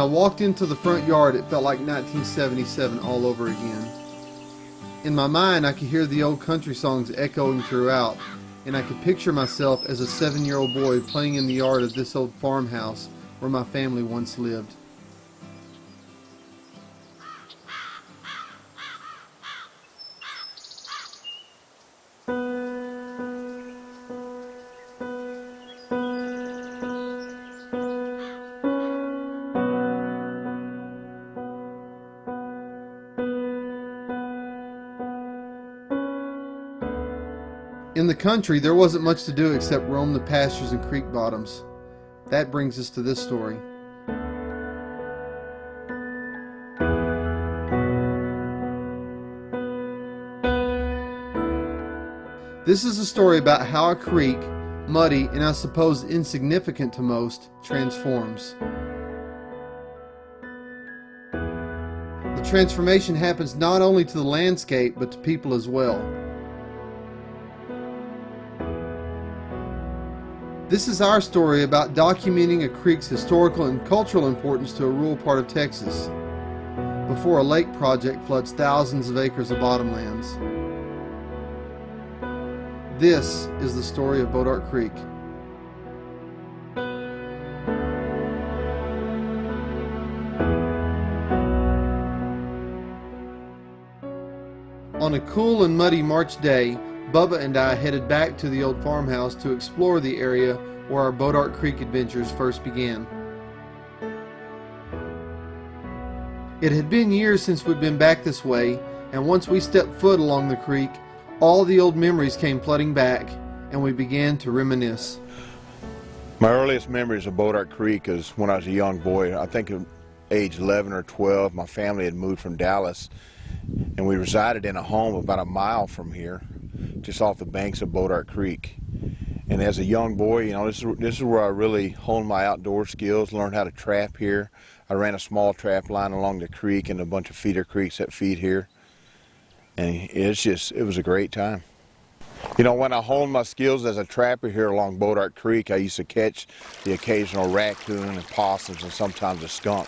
I walked into the front yard, it felt like 1977 all over again. In my mind, I could hear the old country songs echoing throughout, and I could picture myself as a 7-year-old boy playing in the yard of this old farmhouse where my family once lived. In the country, there wasn't much to do except roam the pastures and creek bottoms. That brings us to this story. This is a story about how a creek, muddy and I suppose insignificant to most, transforms. The transformation happens not only to the landscape but to people as well. This is our story about documenting a creek's historical and cultural importance to a rural part of Texas, before a lake project floods thousands of acres of bottomlands. This is the story of Bois Creek. On a cool and muddy March day, Bubba and I headed back to the old farmhouse to explore the area where our Bois Creek adventures first began. It had been years since we'd been back this way, and once we stepped foot along the creek, all the old memories came flooding back, and we began to reminisce. My earliest memories of Bois Creek is when I was a young boy. I think at age 11 or 12, my family had moved from Dallas, and we resided in a home about a mile from here, just off the banks of Bois Creek. And as a young boy, you know, this is where I really honed my outdoor skills, learned how to trap here. I ran a small trap line along the creek and a bunch of feeder creeks that feed here. And it was a great time. You know, when I honed my skills as a trapper here along Bois Creek, I used to catch the occasional raccoon and possums and sometimes a skunk.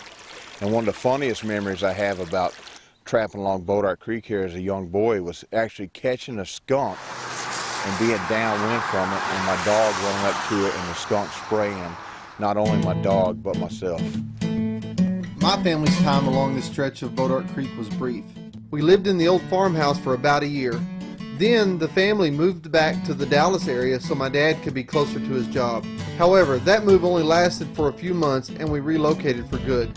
And one of the funniest memories I have about trapping along Bois Creek here as a young boy was actually catching a skunk and being downwind from it and my dog running up to it and the skunk spraying not only my dog but myself. My family's time along this stretch of Bois Creek was brief. We lived in the old farmhouse for about a year. Then the family moved back to the Dallas area so my dad could be closer to his job. However, that move only lasted for a few months and we relocated for good.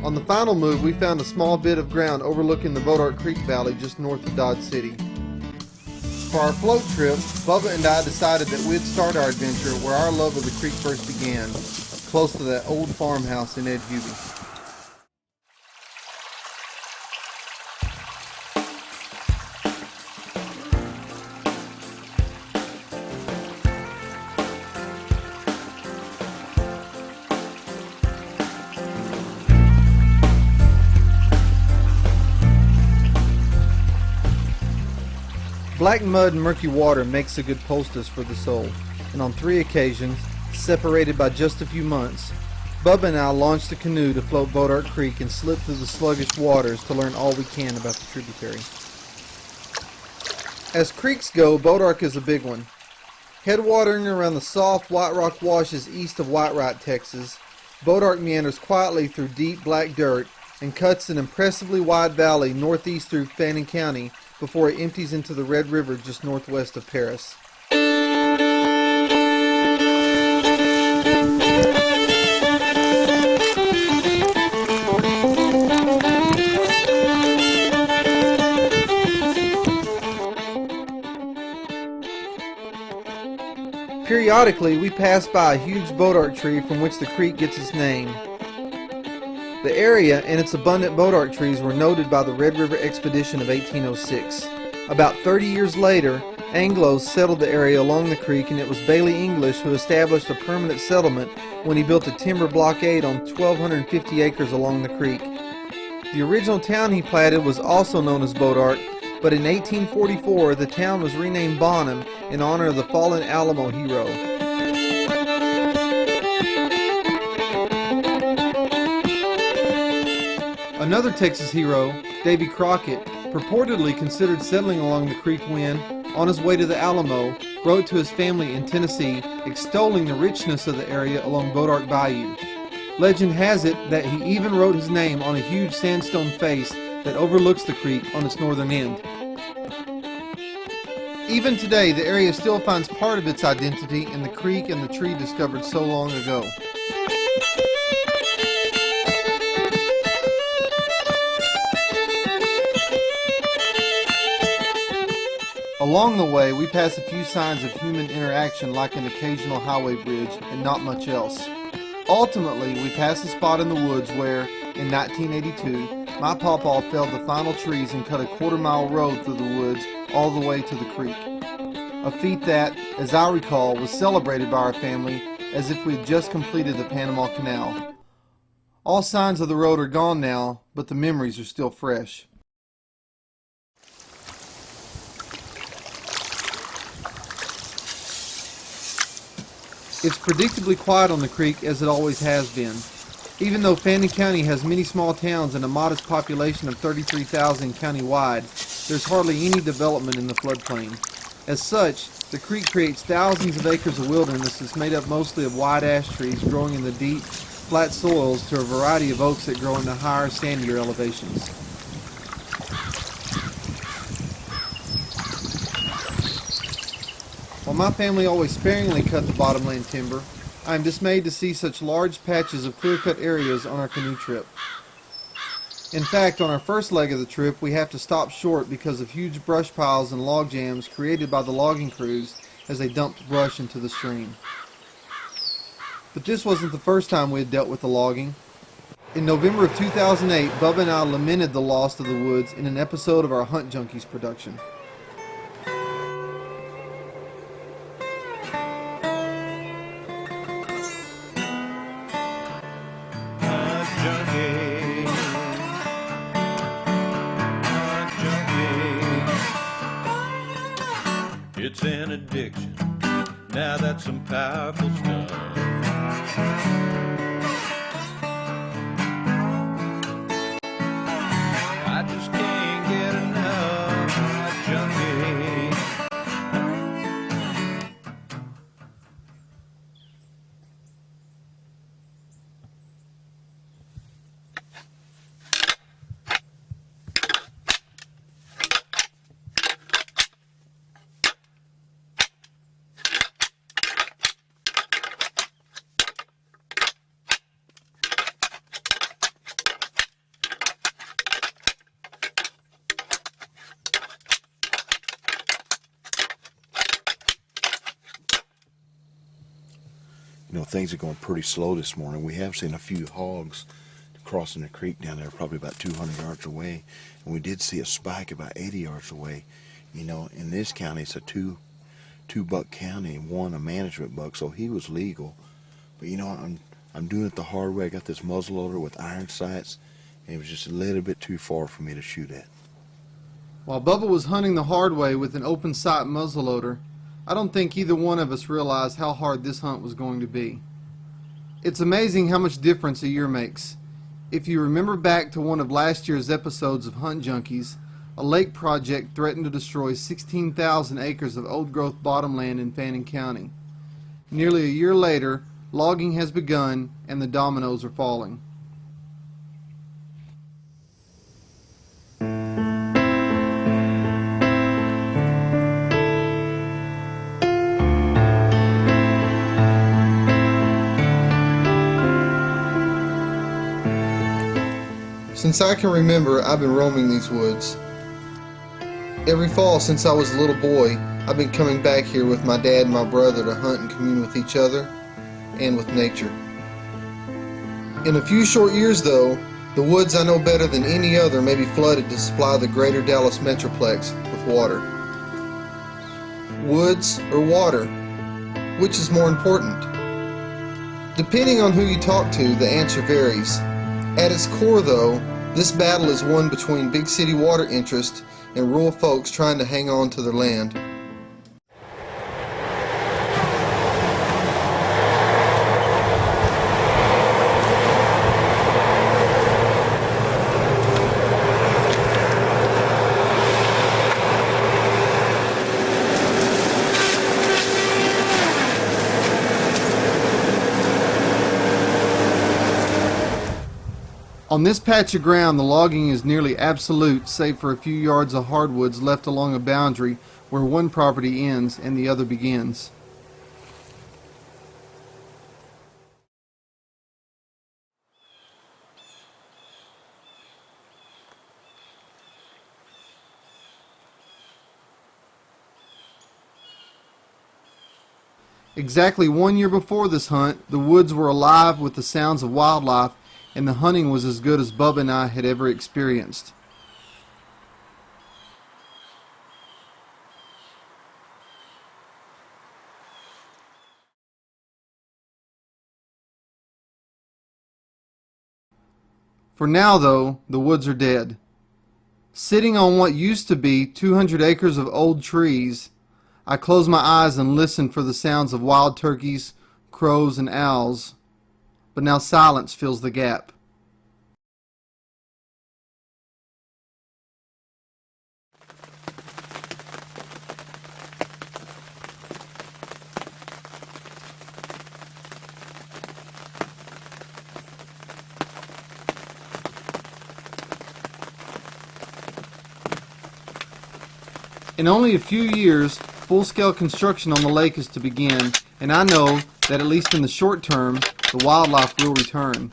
On the final move, we found a small bit of ground overlooking the Bois Creek Valley just north of Dodge City. For our float trip, Bubba and I decided that we'd start our adventure where our love of the creek first began, close to that old farmhouse in Ed Hubie. Black mud and murky water makes a good poultice for the soul, and on 3 occasions, separated by just a few months, Bubba and I launched a canoe to float Bois Creek and slip through the sluggish waters to learn all we can about the tributary. As creeks go, Bois is a big one. Headwatering around the soft white rock washes east of Whitewright, Texas, Bois meanders quietly through deep black dirt and cuts an impressively wide valley northeast through Fannin County before it empties into the Red River just northwest of Paris. Periodically, we pass by a huge bodark tree from which the creek gets its name. The area and its abundant bodark trees were noted by the Red River Expedition of 1806. About 30 years later, Anglos settled the area along the creek, and it was Bailey English who established a permanent settlement when he built a timber blockade on 1,250 acres along the creek. The original town he platted was also known as Bodark, but in 1844 the town was renamed Bonham in honor of the fallen Alamo hero. Another Texas hero, Davy Crockett, purportedly considered settling along the creek when, on his way to the Alamo, wrote to his family in Tennessee extolling the richness of the area along Bodark Bayou. Legend has it that he even wrote his name on a huge sandstone face that overlooks the creek on its northern end. Even today, the area still finds part of its identity in the creek and the tree discovered so long ago. Along the way, we pass a few signs of human interaction like an occasional highway bridge and not much else. Ultimately, we pass a spot in the woods where, in 1982, my pawpaw felled the final trees and cut a quarter-mile road through the woods all the way to the creek. A feat that, as I recall, was celebrated by our family as if we had just completed the Panama Canal. All signs of the road are gone now, but the memories are still fresh. It's predictably quiet on the creek as it always has been. Even though Fannin County has many small towns and a modest population of 33,000 county-wide, there's hardly any development in the floodplain. As such, the creek creates thousands of acres of wilderness that's made up mostly of white ash trees growing in the deep, flat soils to a variety of oaks that grow in the higher, sandier elevations. While my family always sparingly cut the bottomland timber, I am dismayed to see such large patches of clear-cut areas on our canoe trip. In fact, on our first leg of the trip, we have to stop short because of huge brush piles and log jams created by the logging crews as they dumped brush into the stream. But this wasn't the first time we had dealt with the logging. In November of 2008, Bubba and I lamented the loss of the woods in an episode of our Hunt Junkies production. It's an addiction, now that's some powerful stuff. I just can't get enough, junkie. You know, things are going pretty slow this morning. We have seen a few hogs crossing the creek down there, probably about 200 yards away. And we did see a spike about 80 yards away. You know, in this county, it's a two-buck county, and one a management buck, so he was legal. But you know, I'm doing it the hard way. I got this muzzleloader with iron sights, and it was just a little bit too far for me to shoot at. While Bubba was hunting the hard way with an open sight muzzleloader, I don't think either one of us realized how hard this hunt was going to be. It's amazing how much difference a year makes. If you remember back to one of last year's episodes of Hunt Junkies, a lake project threatened to destroy 16,000 acres of old-growth bottomland in Fannin County. Nearly a year later, logging has begun and the dominoes are falling. Since I can remember, I've been roaming these woods. Every fall since I was a little boy, I've been coming back here with my dad and my brother to hunt and commune with each other and with nature. In a few short years, though, the woods I know better than any other may be flooded to supply the greater Dallas Metroplex with water. Woods or water? Which is more important? Depending on who you talk to, the answer varies. At its core, though, this battle is one between big city water interests and rural folks trying to hang on to their land. On this patch of ground, the logging is nearly absolute, save for a few yards of hardwoods left along a boundary where one property ends and the other begins. Exactly 1 year before this hunt, the woods were alive with the sounds of wildlife, and the hunting was as good as Bubba and I had ever experienced. For now, though, the woods are dead. Sitting on what used to be 200 acres of old trees, I close my eyes and listen for the sounds of wild turkeys, crows, and owls, but now silence fills the gap. In only a few years, full-scale construction on the lake is to begin, and I know that at least in the short term, the wildlife will return.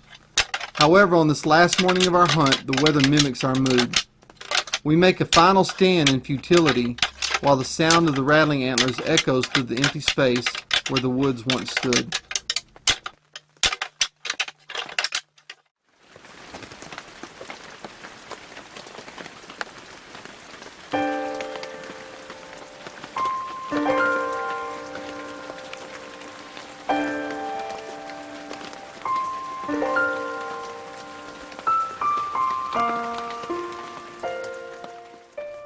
However, on this last morning of our hunt, the weather mimics our mood. We make a final stand in futility, while the sound of the rattling antlers echoes through the empty space where the woods once stood.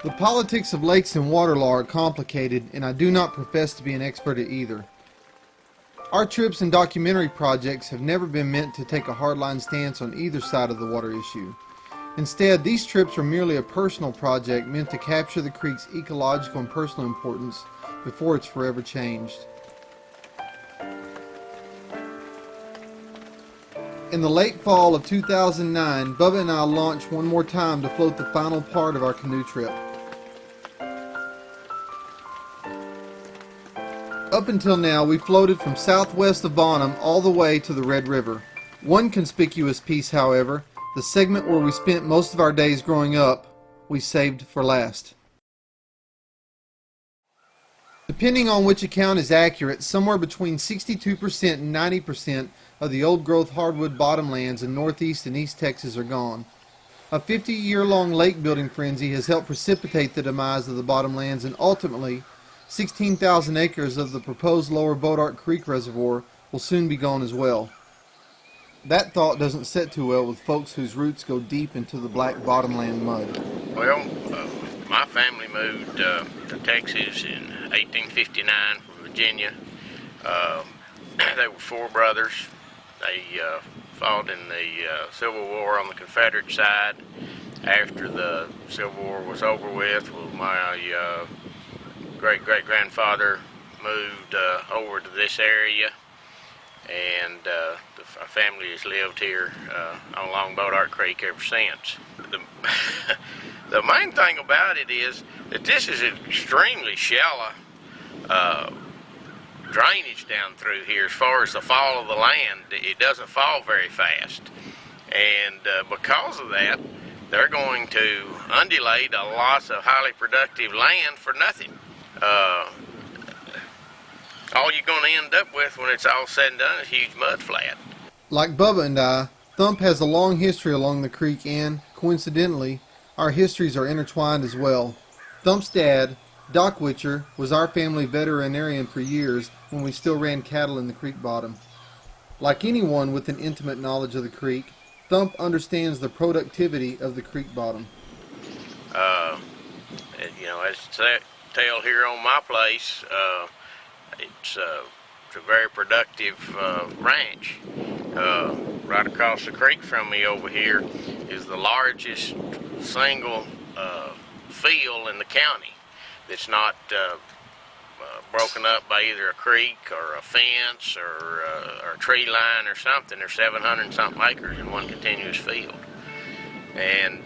The politics of lakes and water law are complicated, and I do not profess to be an expert at either. Our trips and documentary projects have never been meant to take a hardline stance on either side of the water issue. Instead, these trips are merely a personal project meant to capture the creek's ecological and personal importance before it's forever changed. In the late fall of 2009, Bubba and I launched one more time to float the final part of our canoe trip. Up until now, we floated from southwest of Bonham all the way to the Red River. One conspicuous piece, however, the segment where we spent most of our days growing up, we saved for last. Depending on which account is accurate, somewhere between 62% and 90% of the old-growth hardwood bottomlands in northeast and east Texas are gone. A 50-year-long lake-building frenzy has helped precipitate the demise of the bottomlands, and ultimately, 16,000 acres of the proposed lower Bodark Creek Reservoir will soon be gone as well. That thought doesn't sit too well with folks whose roots go deep into the black bottomland mud. Well, my family moved to Texas in 1859 from Virginia. They were four brothers. They fought in the Civil War on the Confederate side. After the Civil War was over with, my great-great-grandfather moved over to this area, and our family has lived here along Bodark Creek ever since. The main thing about it is that this is an extremely shallow drainage down through here. As far as the fall of the land, it doesn't fall very fast, and because of that, they're going to undulate a loss of highly productive land for nothing. All you're going to end up with when it's all said and done is a huge mud flat. Like Bubba and I, Thump has a long history along the creek, and, coincidentally, our histories are intertwined as well. Thump's dad, Doc Witcher, was our family veterinarian for years when we still ran cattle in the creek bottom. Like anyone with an intimate knowledge of the creek, Thump understands the productivity of the creek bottom. As tell here on my place, it's a very productive ranch. Right across the creek from me over here is the largest single field in the county that's not broken up by either a creek or a fence or a tree line or something. There's 700 and something acres in one continuous field. And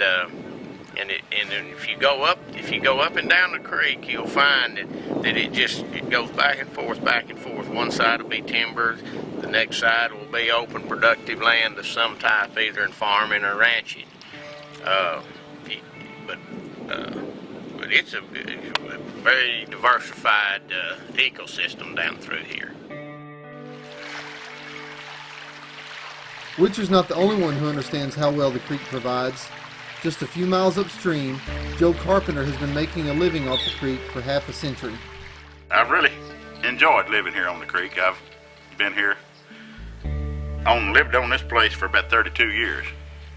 then if you go up and down the creek, you'll find that it goes back and forth. One side will be timber, the next side will be open, productive land of some type, either in farming or ranching. But it's a very diversified ecosystem down through here. Witcher's not the only one who understands how well the creek provides. Just a few miles upstream, Joe Carpenter has been making a living off the creek for half a century. I've really enjoyed living here on the creek. I've been here, lived on this place for about 32 years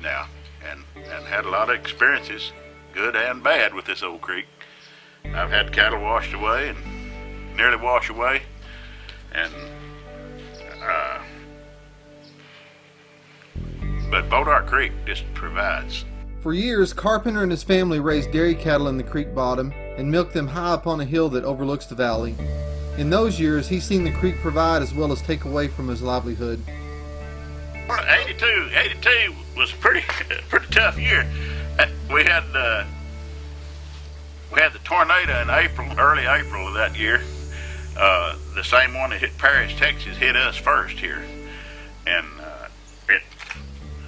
now, and had a lot of experiences, good and bad, with this old creek. I've had cattle washed away and nearly washed away, and but Bois Creek just provides. For years, Carpenter and his family raised dairy cattle in the creek bottom and milked them high up on a hill that overlooks the valley. In those years, he's seen the creek provide as well as take away from his livelihood. 82 was a pretty tough year. We had the tornado in early April of that year. The same one that hit Paris, Texas, hit us first here, and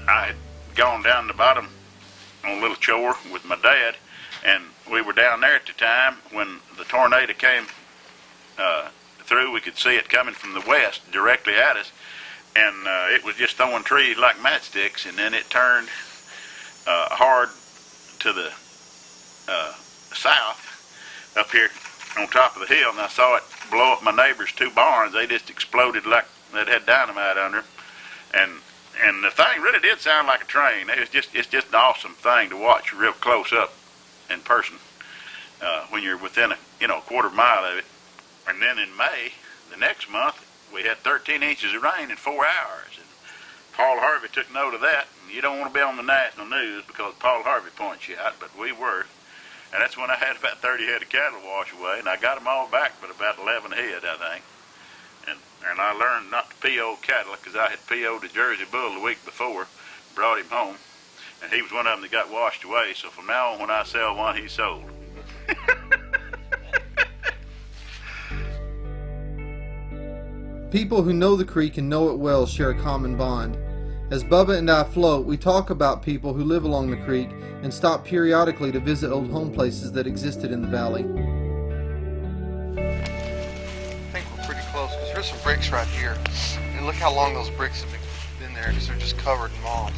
I had gone down the bottom on a little chore with my dad, and we were down there at the time when the tornado came through. We could see it coming from the west directly at us, and it was just throwing trees like matchsticks, and then it turned hard to the south up here on top of the hill, and I saw it blow up my neighbor's 2 barns. They just exploded like they'd had dynamite under them, and the thing really did sound like a train. It's just an awesome thing to watch real close up in person when you're within a quarter mile of it. And then in May, the next month, we had 13 inches of rain in 4 hours. And Paul Harvey took note of that. And you don't want to be on the national news because Paul Harvey points you out, but we were. And that's when I had about 30 head of cattle wash away, and I got them all back, but about 11 head, I think. And I learned not to PO cattle because I had PO'd a Jersey bull the week before, brought him home, and he was one of them that got washed away. So from now on, when I sell one, he's sold. People who know the creek and know it well share a common bond. As Bubba and I float, we talk about people who live along the creek and stop periodically to visit old home places that existed in the valley. There's some bricks right here, and look how long those bricks have been there because they're just covered in moss.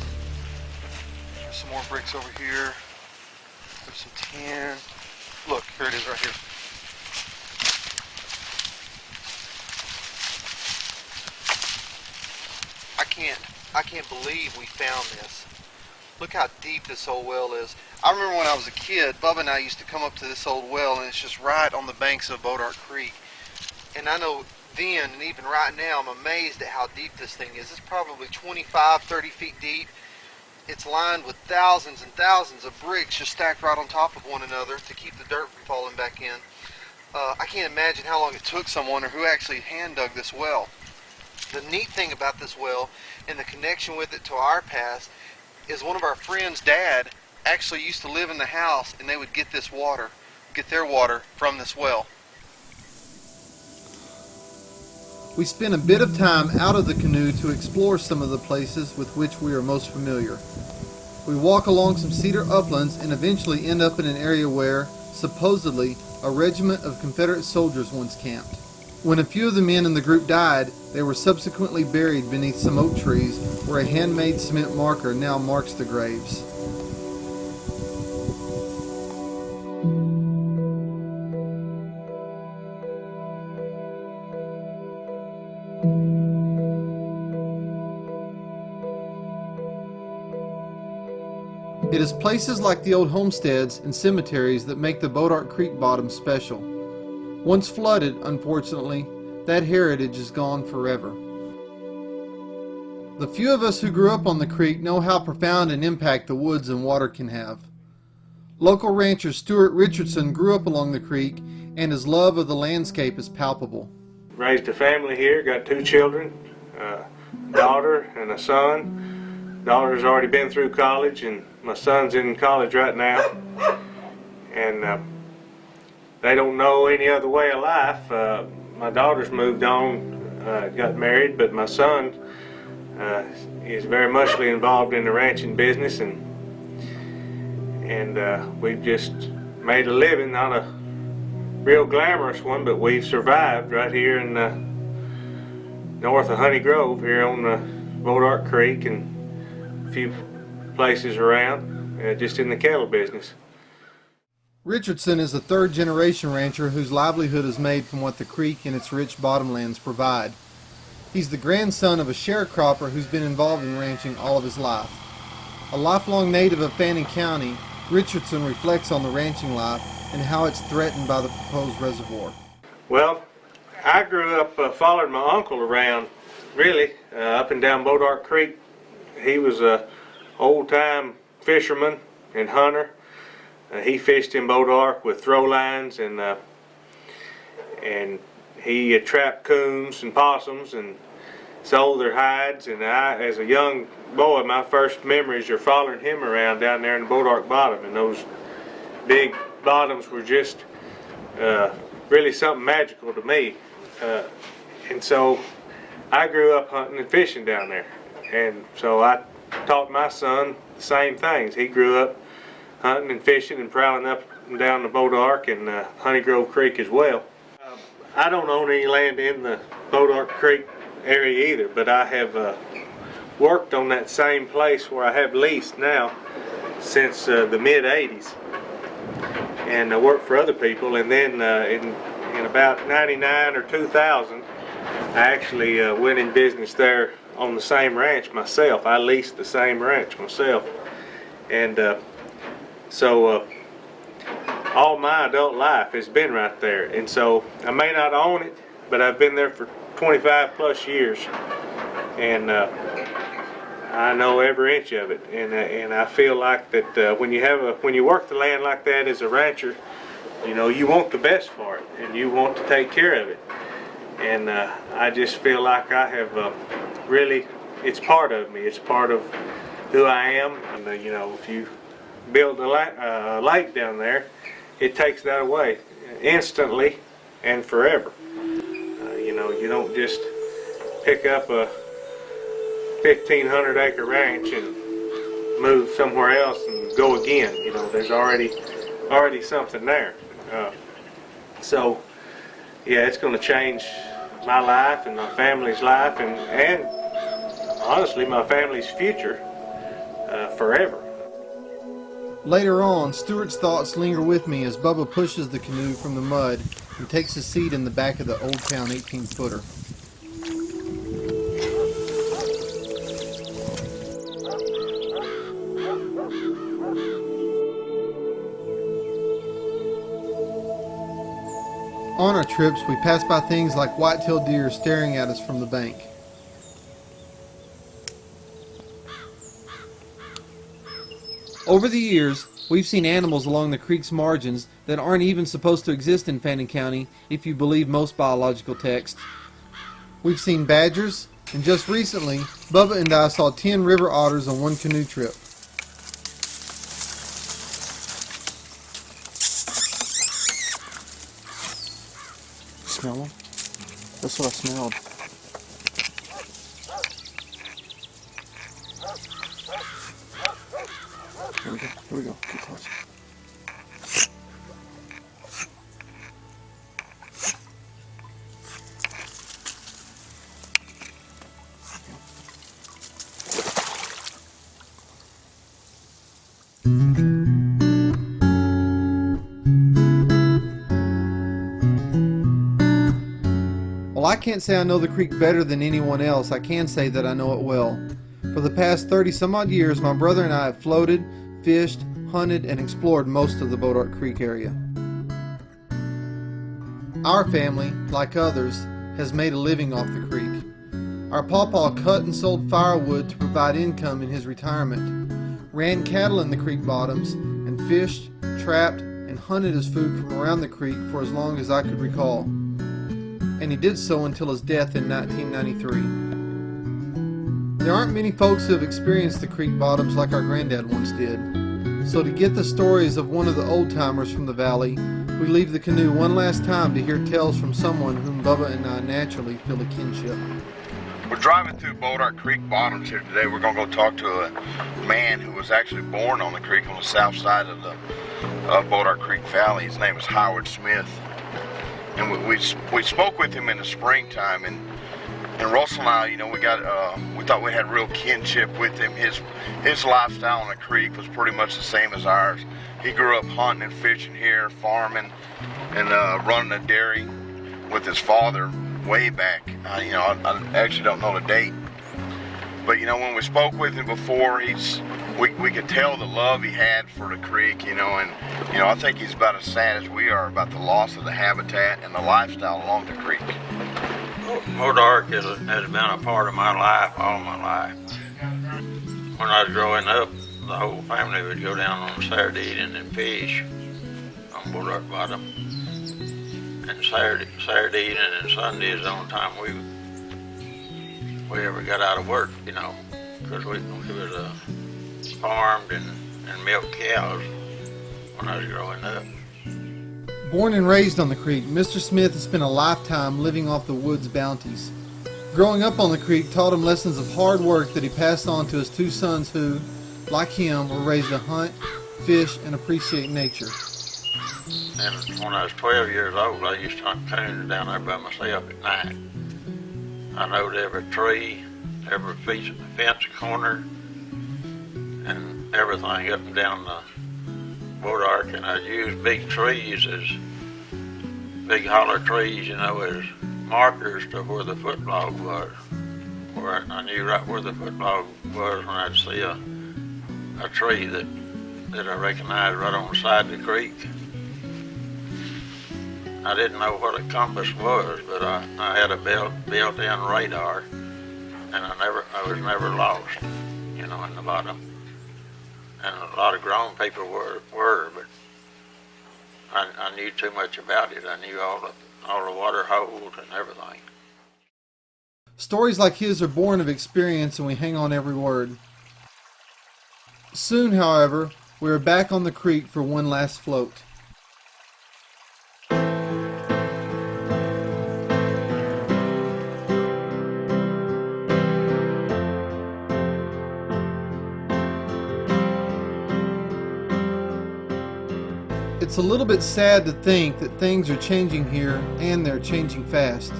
There's some more bricks over here. There's some tin. Look, here it is right here. I can't believe we found this. Look how deep this old well is. I remember when I was a kid, Bubba and I used to come up to this old well, and it's just right on the banks of Bois Creek. And I know then, and even right now, I'm amazed at how deep this thing is. It's probably 25, 30 feet deep. It's lined with thousands and thousands of bricks just stacked right on top of one another to keep the dirt from falling back in. I can't imagine how long it took someone or who actually hand dug this well. The neat thing about this well and the connection with it to our past is one of our friends' dad actually used to live in the house, and they would get their water from this well. We spend a bit of time out of the canoe to explore some of the places with which we are most familiar. We walk along some cedar uplands and eventually end up in an area where, supposedly, a regiment of Confederate soldiers once camped. When a few of the men in the group died, they were subsequently buried beneath some oak trees where a handmade cement marker now marks the graves. It is places like the old homesteads and cemeteries that make the Bois Creek bottom special. Once flooded, unfortunately, that heritage is gone forever. The few of us who grew up on the creek know how profound an impact the woods and water can have. Local rancher Stuart Richardson grew up along the creek, and his love of the landscape is palpable. Raised a family here, got 2 children, a daughter and a son. daughter's already been through college, and my son's in college right now. And they don't know any other way of life. My daughter's moved on, got married, but my son is very muchly involved in the ranching business, and we've just made a living, not a real glamorous one, but we've survived right here in north of Honey Grove, here on the Bois Creek and a few places around, just in the cattle business. Richardson is a third-generation rancher whose livelihood is made from what the creek and its rich bottomlands provide. He's the grandson of a sharecropper who's been involved in ranching all of his life. A lifelong native of Fannin County, Richardson reflects on the ranching life and how it's threatened by the proposed reservoir. Well, I grew up following my uncle around, really, up and down Bois Creek. He was a old-time fisherman and hunter. He fished in Bois with throw lines, and he trapped coons and possums and sold their hides. And I, as a young boy, my first memories are following him around down there in the Bois bottom, and those big bottoms were just really something magical to me. And so I grew up hunting and fishing down there, and so I taught my son the same things. He grew up hunting and fishing and prowling up and down the Bois and Honey Grove Creek as well. I don't own any land in the Bois Creek area either, but I have worked on that same place where I have leased now since the mid-'80s, and I worked for other people. And then in about 99 or 2000, I actually went in business there on the same ranch myself. I leased the same ranch myself, and so all my adult life has been right there. And so I may not own it, but I've been there for 25 plus years, and I know every inch of it. And I feel like that when you work the land like that as a rancher, you know, you want the best for it, and you want to take care of it. And I just feel like I have really, it's part of me. It's part of who I am. And you know, if you build a lake down there, it takes that away instantly and forever. You know, you don't just pick up a 1,500 acre ranch and move somewhere else and go again. You know, there's already something there. So yeah, it's going to change my life and my family's life, and honestly my family's future forever. Later on, Stewart's thoughts linger with me as Bubba pushes the canoe from the mud and takes a seat in the back of the Old Town 18-footer. On our trips, we pass by things like white-tailed deer staring at us from the bank. Over the years, we've seen animals along the creek's margins that aren't even supposed to exist in Fannin County if you believe most biological texts. We've seen badgers, and just recently, Bubba and I saw 10 river otters on one canoe trip. Smell them? That's what I smelled. Here we go. Get close. While I can't say I know the creek better than anyone else, I can say that I know it well. For the past 30 some odd years, my brother and I have floated, fished, hunted, and explored most of the Bois Creek area. Our family, like others, has made a living off the creek. Our pawpaw cut and sold firewood to provide income in his retirement, ran cattle in the creek bottoms, and fished, trapped, and hunted his food from around the creek for as long as I could recall. And he did so until his death in 1993. There aren't many folks who have experienced the creek bottoms like our granddad once did. So to get the stories of one of the old-timers from the valley, we leave the canoe one last time to hear tales from someone whom Bubba and I naturally feel a kinship. We're driving through Bodark Creek bottoms here today. We're going to go talk to a man who was actually born on the creek on the south side of the Bodark Creek Valley. His name is Howard Smith. And we spoke with him in the springtime, and Russell and I, we thought we had real kinship with him. His lifestyle on the creek was pretty much the same as ours. He grew up hunting and fishing here, farming, and running a dairy with his father way back. I actually don't know the date. But when we spoke with him before, we could tell the love he had for the creek, and I think he's about as sad as we are about the loss of the habitat and the lifestyle along the creek. Bodark has been a part of my life all my life. When I was growing up, the whole family would go down on Saturday evening and fish on Bodark Bottom. And Saturday evening and Sunday is the only time we ever got out of work, because we farmed and milked cows when I was growing up. Born and raised on the creek, Mr. Smith has spent a lifetime living off the wood's bounties. Growing up on the creek taught him lessons of hard work that he passed on to his two sons who, like him, were raised to hunt, fish, and appreciate nature. And when I was 12 years old, I used to hunt coons down there by myself at night. I knowed every tree, every fence corner, and everything up and down the Bodark, and I'd use big trees big holler trees, as markers to where the footlog was. Where I knew right where the footlog was when I'd see a tree that I recognized right on the side of the creek. I didn't know what a compass was, but I had a built-in radar, and I was never lost, in the bottom. And a lot of grown people were, but I knew too much about it. I knew all the water holes and everything. Stories like his are born of experience, and we hang on every word. Soon, however, we are back on the creek for one last float. It's a little bit sad to think that things are changing here, and they're changing fast.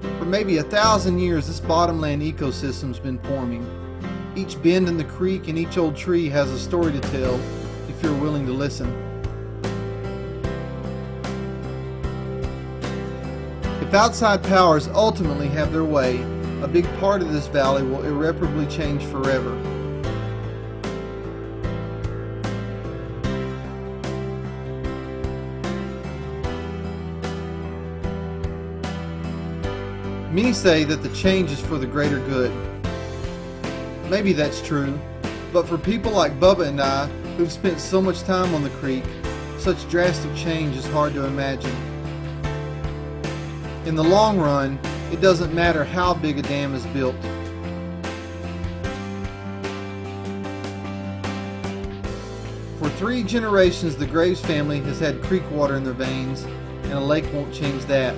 For maybe 1,000 years, this bottomland ecosystem's been forming. Each bend in the creek and each old tree has a story to tell if you're willing to listen. If outside powers ultimately have their way, a big part of this valley will irreparably change forever. Many say that the change is for the greater good. Maybe that's true, but for people like Bubba and I, who've spent so much time on the creek, such drastic change is hard to imagine. In the long run, it doesn't matter how big a dam is built. For 3 generations, the Graves family has had creek water in their veins, and a lake won't change that.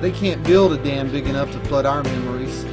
They can't build a dam big enough to flood our memories.